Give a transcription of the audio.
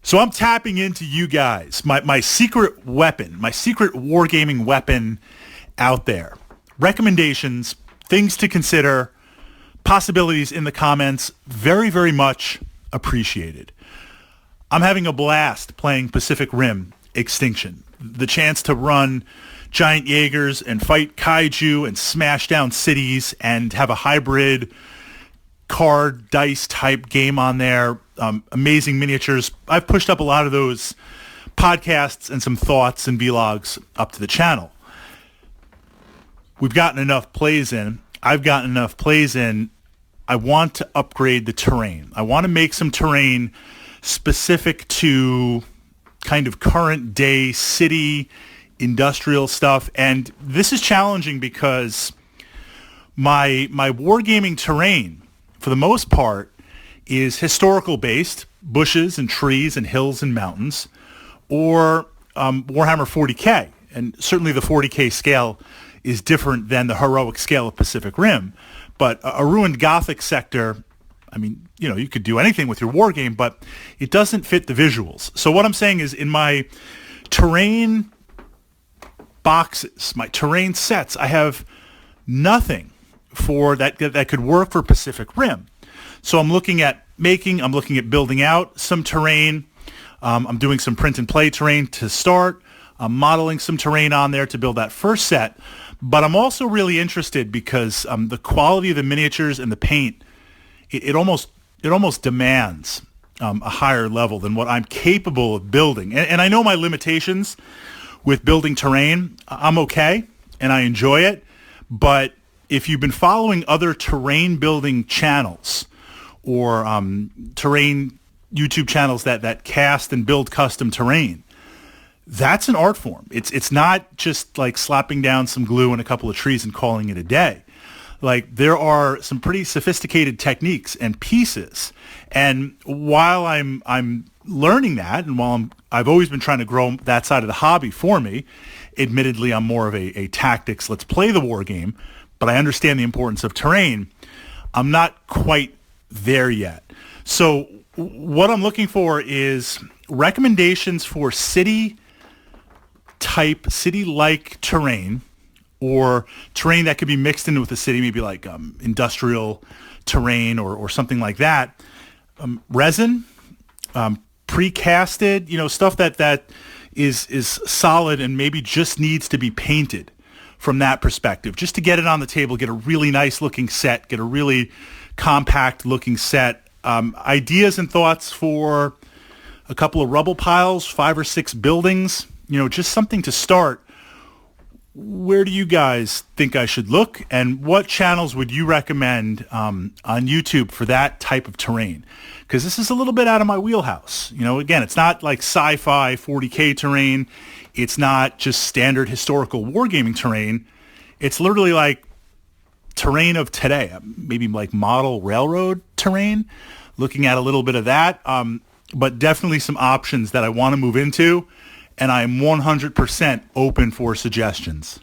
So I'm tapping into you guys, my secret weapon, my secret wargaming weapon out there. Recommendations, things to consider, possibilities in the comments, very, very much appreciated. I'm having a blast playing Pacific Rim Extinction. The chance to run giant Jaegers and fight kaiju and smash down cities and have a hybrid card dice type game on there. Amazing miniatures. I've pushed up a lot of those podcasts and some thoughts and vlogs up to the channel. We've gotten enough plays in. I've gotten enough plays in. I want to upgrade the terrain. I want to make some terrain specific to kind of current day city industrial stuff. And this is challenging because my wargaming terrain, for the most part, is historical based, bushes and trees and hills and mountains, or Warhammer 40K. And certainly the 40K scale is different than the heroic scale of Pacific Rim. But a ruined Gothic sector, I mean, you know, you could do anything with your war game, but it doesn't fit the visuals. So what I'm saying is in my terrain boxes, my terrain sets, I have nothing for that could work for Pacific Rim. So I'm looking at building out some terrain. I'm doing some print and play terrain to start. I'm modeling some terrain on there to build that first set. But I'm also really interested because the quality of the miniatures and the paint, it almost demands a higher level than what I'm capable of building. And I know my limitations with building terrain. I'm okay, and I enjoy it. But if you've been following other terrain building channels or terrain YouTube channels that cast and build custom terrain, that's an art form. It's not just like slapping down some glue and a couple of trees and calling it a day. Like, there are some pretty sophisticated techniques and pieces. And while I'm learning that, and while I've always been trying to grow that side of the hobby for me, admittedly I'm more of a tactics, let's play the war game, but I understand the importance of terrain. I'm not quite there yet. So what I'm looking for is recommendations for city-like terrain, or terrain that could be mixed in with the city, maybe like industrial terrain or something like that. Resin, precasted, stuff that is solid and maybe just needs to be painted from that perspective, just to get it on the table, get a really nice looking set, get a really compact looking set. Ideas and thoughts for a couple of rubble piles, 5 or 6 buildings, just something to start. Where do you guys think I should look, and what channels would you recommend on YouTube for that type of terrain? Because this is a little bit out of my wheelhouse. Again, it's not like sci-fi 40K terrain. It's not just standard historical wargaming terrain. It's literally like terrain of today, maybe like model railroad terrain, looking at a little bit of that, but definitely some options that I want to move into. And I am 100% open for suggestions.